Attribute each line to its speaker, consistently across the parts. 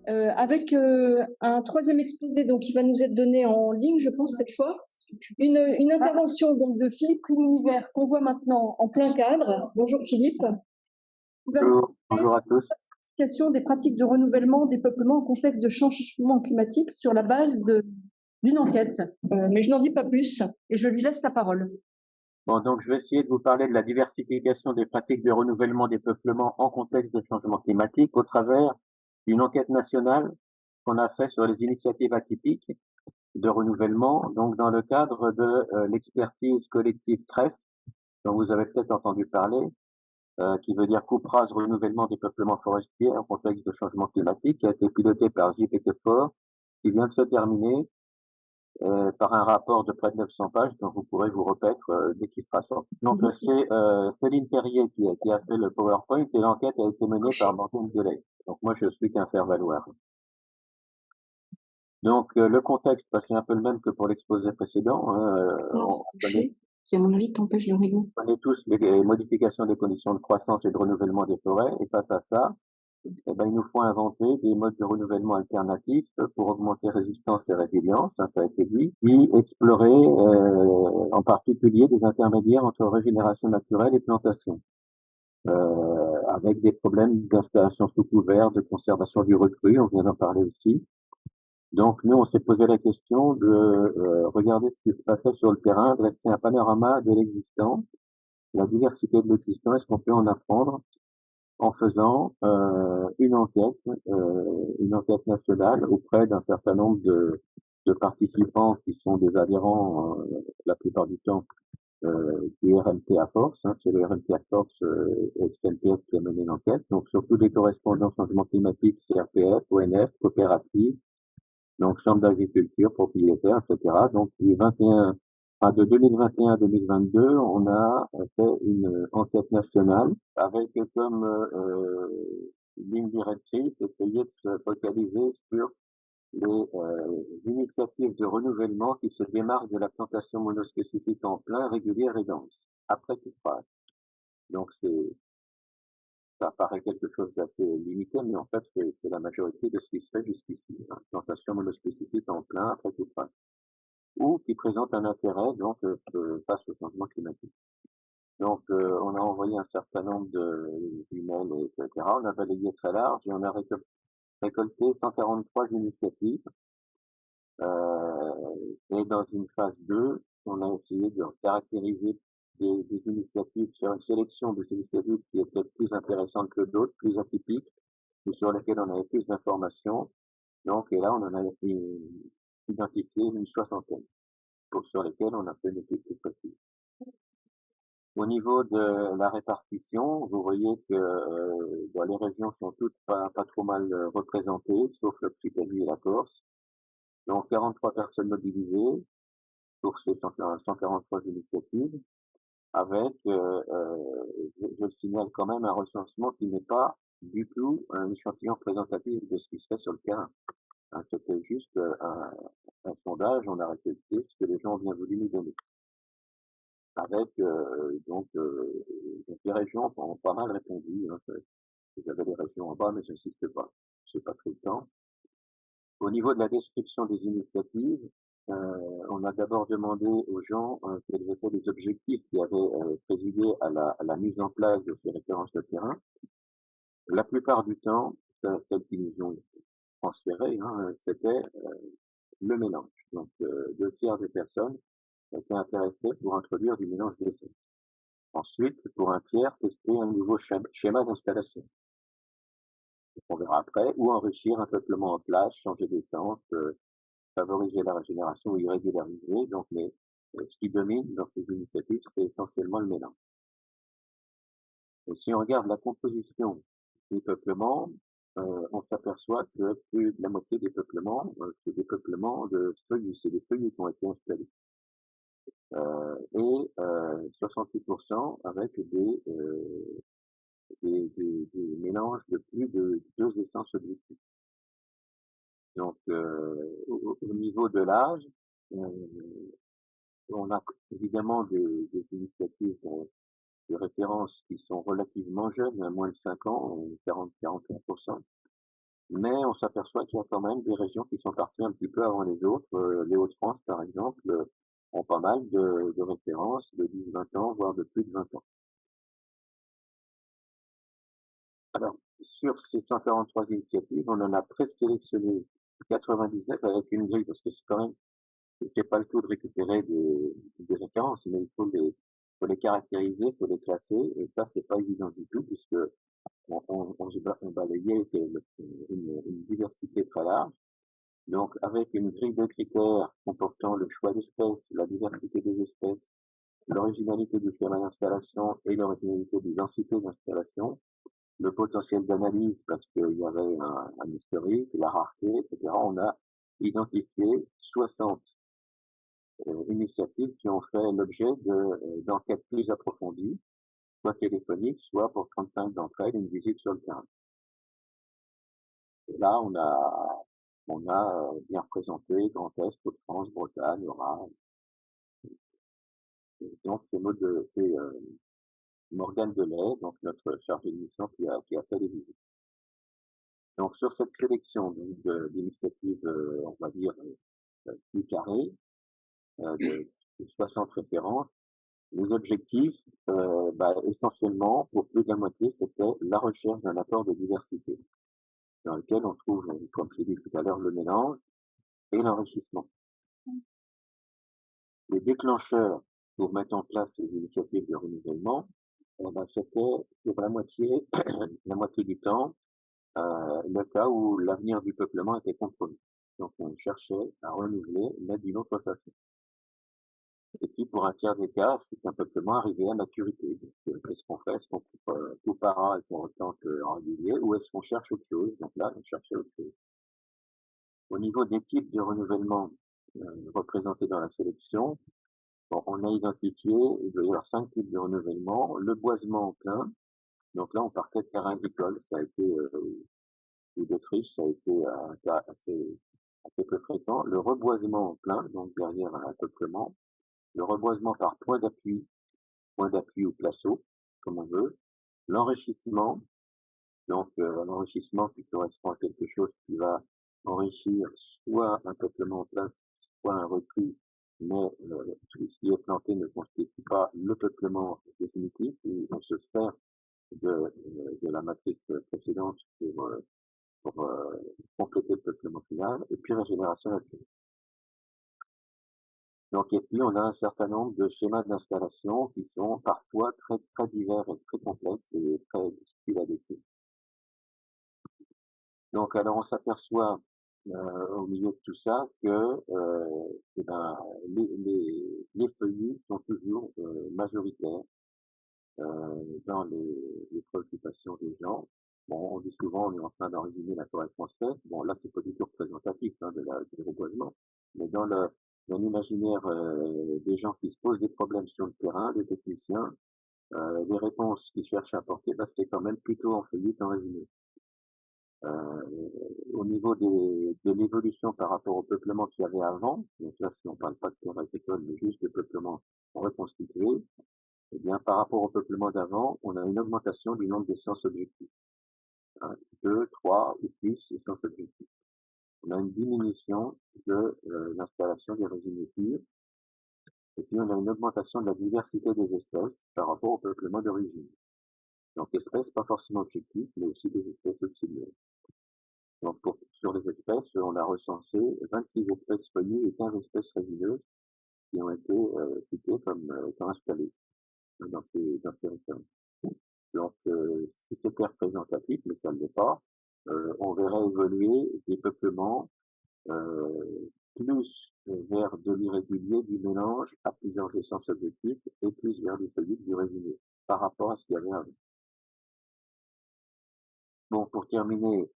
Speaker 1: avec un troisième exposé donc, qui va nous être donné en ligne, je pense, cette fois. Une intervention donc, de Philippe Univers qu'on voit maintenant en plein cadre. Bonjour Philippe.
Speaker 2: Bonjour, bonjour à tous.
Speaker 1: Question des pratiques de renouvellement des peuplements en contexte de changement climatique sur la base d'une enquête. Mais je n'en dis pas plus et je lui laisse la parole.
Speaker 2: Bon, donc je vais essayer de vous parler de la diversification des pratiques de renouvellement des peuplements en contexte de changement climatique au travers d'une enquête nationale qu'on a fait sur les initiatives atypiques de renouvellement, donc dans le cadre de l'expertise collective CREF, dont vous avez peut-être entendu parler, qui veut dire coupe rase renouvellement des peuplements forestiers en contexte de changement climatique, qui a été pilotée par JP Fort, qui vient de se terminer par un rapport de près de 900 pages dont vous pourrez vous repaître dès qu'il sera sorti. Donc c'est Céline Perrier qui a fait le PowerPoint et l'enquête a été menée par Morgane Delay. Donc moi je suis qu'un faire-valoir. Donc le contexte, c'est un peu le même que pour l'exposé précédent.
Speaker 1: C'est à mon avis qui t'empêche de régler.
Speaker 2: On connaît tous les modifications des conditions de croissance et de renouvellement des forêts et face à ça, eh ben, il nous faut inventer des modes de renouvellement alternatifs pour augmenter résistance et résilience, hein, ça a été dit, puis explorer en particulier des intermédiaires entre régénération naturelle et plantation, avec des problèmes d'installation sous couvert, de conservation du recru, on vient d'en parler aussi. Donc nous, on s'est posé la question de regarder ce qui se passait sur le terrain, dresser un panorama de l'existant, la diversité de l'existant, est-ce qu'on peut en apprendre en faisant une enquête nationale auprès d'un certain nombre de participants qui sont des adhérents la plupart du temps du RMT à force, hein, c'est le RMT à force XLPF qui a mené l'enquête, donc surtout des correspondants changement climatique, CRPF, ONF, coopératives, donc chambre d'agriculture, propriétaires, etc. Donc de 2021 à 2022, on a fait une enquête nationale avec comme ligne directrice essayer de se focaliser sur les initiatives de renouvellement qui se démarquent de la plantation monospécifique en plein, régulière et dense, après toute phase. Donc ça paraît quelque chose d'assez limité, mais en fait c'est la majorité de ce qui se fait jusqu'ici, hein, plantation monospécifique en plein, après toute phase, ou qui présente un intérêt donc face au changement climatique. Donc, on a envoyé un certain nombre d'emails, etc. On a balayé très large et on a récolté 143 initiatives. Et dans une phase 2, on a essayé de caractériser des initiatives, sur une sélection des initiatives qui étaient plus intéressantes que d'autres, plus atypiques, ou sur lesquelles on avait plus d'informations. Donc, et là, on en a identifié une soixantaine, sur lesquelles on a fait une étude plus précise. Au niveau de la répartition, vous voyez que les régions sont toutes pas trop mal représentées, sauf l'Occitanie et la Corse. Donc 43 personnes mobilisées pour ces 143 initiatives, avec, je signale quand même un recensement qui n'est pas du tout un échantillon représentatif de ce qui se fait sur le terrain. Hein, c'était juste un sondage, on a récolté ce que les gens ont bien voulu nous donner. Avec les régions ont pas mal répondu. Hein, vous avez les régions en bas, mais j'insiste pas. J'ai pas pris le temps. Au niveau de la description des initiatives, on a d'abord demandé aux gens quels étaient les objectifs qui avaient présidé à la mise en place de ces références de terrain. La plupart du temps, celles qui nous ont transféré, hein, c'était le mélange. Donc, 2 tiers des personnes étaient intéressées pour introduire du mélange d'essais. Ensuite, pour un tiers, tester un nouveau schéma d'installation. On verra après, ou enrichir un peuplement en place, changer d'essence, favoriser la régénération ou irrégulariser. Donc, ce qui domine dans ces initiatives, c'est essentiellement le mélange. Et si on regarde la composition des peuplements, on s'aperçoit que plus de la moitié des peuplements, c'est des peuplements de feuillus, c'est des feuillus qui ont été installés. Et 68% avec des mélanges de plus de 2 essences objectives. Donc, au niveau de l'âge, on a évidemment des initiatives de référence qui sont relativement jeunes, à moins de 5 ans, 40-41%. mais on s'aperçoit qu'il y a quand même des régions qui sont parties un petit peu avant les autres. Les Hauts-de-France, par exemple, ont pas mal de références de 10-20 ans, voire de plus de 20 ans. Alors, sur ces 143 initiatives, on en a présélectionné 99 avec une grille, parce que c'est quand même, c'est pas le tout de récupérer des références, mais il faut les caractériser, il faut les classer, et ça, c'est pas évident du tout, puisque on balayait une diversité très large. Donc, avec une grille de critères comportant le choix d'espèces, la diversité des espèces, l'originalité du schéma d'installation et l'originalité des densités d'installation, le potentiel d'analyse parce qu'il y avait un historique, la rareté, etc. On a identifié 60 initiatives qui ont fait l'objet d'enquêtes plus approfondies, soit téléphoniques, soit pour 35 d'entre elles, une visite sur le terrain. Et là, on a bien représenté Grand Est, Hauts-de-France, Bretagne, Orare. Et donc, c'est Morgane Delay, donc notre chargé de mission qui a fait les visites. Donc, sur cette sélection d'initiatives, on va dire, plus carrées, de 60 références, les objectifs, essentiellement, pour plus de la moitié, c'était la recherche d'un apport de diversité, dans lequel on trouve, comme je l'ai dit tout à l'heure, le mélange et l'enrichissement. Les déclencheurs pour mettre en place ces initiatives de renouvellement, c'était pour la moitié du temps, le cas où l'avenir du peuplement était compromis. Donc on cherchait à renouveler, mais d'une autre façon. Et puis pour un tiers des cas, c'est un peuplement arrivé à maturité. Donc qu'est-ce qu'on fait? Est-ce qu'on coupe tout par an et qu'on retente en régulier, ou est-ce qu'on cherche autre chose? Donc là, on cherchait autre chose. Au niveau des types de renouvellement représentés dans la sélection, bon, on a identifié, il doit y avoir 5 types de renouvellement. Le boisement en plein, donc là on partait de terrain agricole, ça a été, ou d'Autriche, ça a été un cas assez peu fréquent. Le reboisement en plein, donc derrière un peuplement. Le reboisement par point d'appui ou placeau, comme on veut. L'enrichissement, donc un enrichissement qui correspond à quelque chose qui va enrichir soit un peuplement en place, soit un recul, mais tout ce qui est planté ne constitue pas le peuplement définitif, et on se sert de la matrice précédente pour compléter le peuplement final, et puis la génération naturelle. Donc, et puis on a un certain nombre de schémas d'installation qui sont parfois très, très divers et très complexes et très difficiles à décrire. Donc, alors on s'aperçoit au milieu de tout ça que eh ben, les feuillus sont toujours majoritaires dans les préoccupations des gens. Bon, on dit souvent, on est en train d'originer la forêt française. Bon, là, c'est pas du tout représentatif du reboisement, mais dans l'imaginaire des gens qui se posent des problèmes sur le terrain, des techniciens, les réponses qu'ils cherchent à apporter, c'est quand même plutôt en feuillu qu'en résineux. Au niveau de l'évolution par rapport au peuplement qu'il y avait avant, donc là, si on parle pas de terre agricole, mais juste de peuplement reconstitué, eh bien, par rapport au peuplement d'avant, on a une augmentation du nombre d'essences objectives. 2, 3 ou plus essences objectives. On a une diminution de l'installation des résineux purs, et puis on a une augmentation de la diversité des espèces par rapport au peuplement d'origine. Donc espèces pas forcément objectives, mais aussi des espèces auxiliaires. Donc sur les espèces, on a recensé 26 espèces feuillues et 15 espèces résineuses qui ont été citées comme étant installées dans ces réserves. Donc si c'était représentatif, mais ça ne l'est pas, on verrait évoluer des peuplements plus vers de l'irrégulier, du mélange à plusieurs essences objectives et plus vers du feuillu, du résineux par rapport à ce qu'il y avait avant. Bon, pour terminer,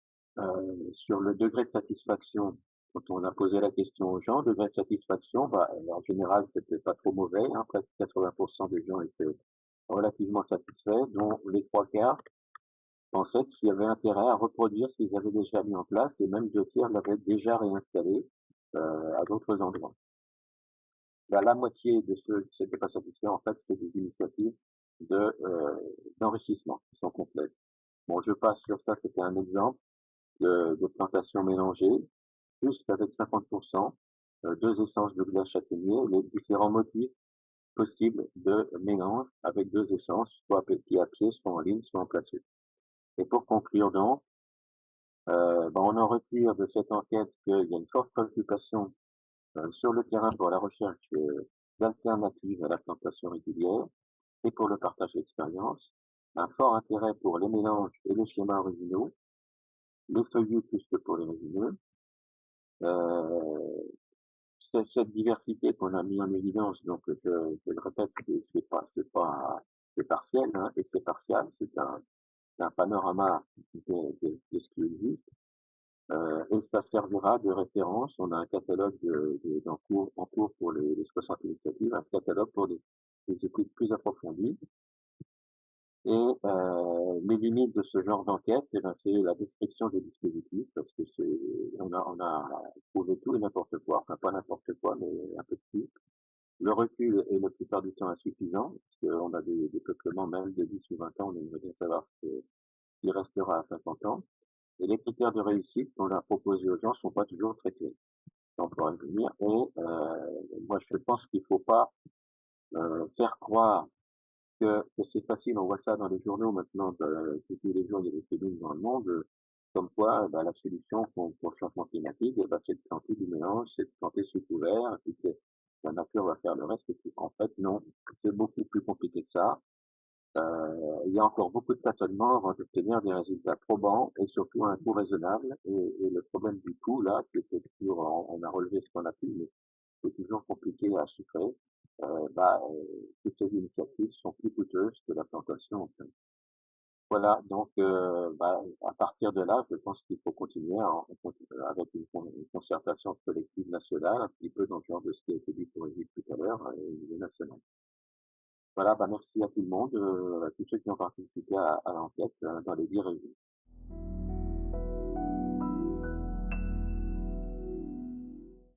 Speaker 2: sur le degré de satisfaction, quand on a posé la question aux gens, degré de satisfaction, en général, c'était pas trop mauvais, hein, presque 80% des gens étaient relativement satisfaits, dont les 3/4 pensaient qu'il y avait intérêt à reproduire ce qu'ils avaient déjà mis en place, et même 2/3 l'avaient déjà réinstallé à d'autres endroits. La moitié de ceux qui s'étaient pas satisfaits, en fait, c'est des initiatives d'enrichissement qui sont complètes. Bon, je passe sur ça, c'était un exemple. de plantations mélangées, juste avec 50%, 2 essences de gouda châtaignier, les différents motifs possibles de mélange avec 2 essences, soit pied à pied, soit en ligne, soit en plateau. Et pour conclure donc, on en retire de cette enquête qu'il y a une forte préoccupation sur le terrain pour la recherche d'alternatives à la plantation régulière et pour le partage d'expérience, un fort intérêt pour les mélanges et les schémas originaux, les feuillus plus que pour les résineux. Euh, cette diversité qu'on a mis en évidence, donc je le répète, c'est partiel hein, et c'est partial, c'est un panorama de ce qui existe. Et ça servira de référence. On a un catalogue en cours pour les 60 initiatives, un catalogue pour des études plus approfondies. Et les limites de ce genre d'enquête, eh ben, c'est la description des dispositifs, parce que on a trouvé tout et n'importe quoi, enfin pas n'importe quoi, mais un peu de tout. Le recul est la plupart du temps insuffisant, parce qu'on a des peuplements même de 10 ou 20 ans, on aimerait bien savoir ce qui restera à 50 ans. Et les critères de réussite qu'on a proposés aux gens sont pas toujours très clairs. On pourra y venir. Et moi, je pense qu'il faut pas faire croire que c'est facile. On voit ça dans les journaux maintenant, tous les jours, il y a des tribunes dans le monde, comme quoi la solution pour le changement climatique, c'est de planter du mélange, c'est de planter sous couvert, et puis que la nature va faire le reste. Et puis, en fait, non, c'est beaucoup plus compliqué que ça. Il y a encore beaucoup de tâtonnements avant d'obtenir des résultats probants et surtout à un coût raisonnable. Et le problème du coût, là, qui était toujours, on a relevé ce qu'on a pu, mais c'est toujours compliqué à chiffrer. Toutes ces initiatives sont plus coûteuses que la plantation. En fait. Voilà, donc à partir de là, je pense qu'il faut continuer avec une concertation collective nationale, un petit peu dans le genre de ce qui a été dit pour Edith tout à l'heure, au niveau national. Voilà, merci à tout le monde, à tous ceux qui ont participé à l'enquête dans les 10 régions.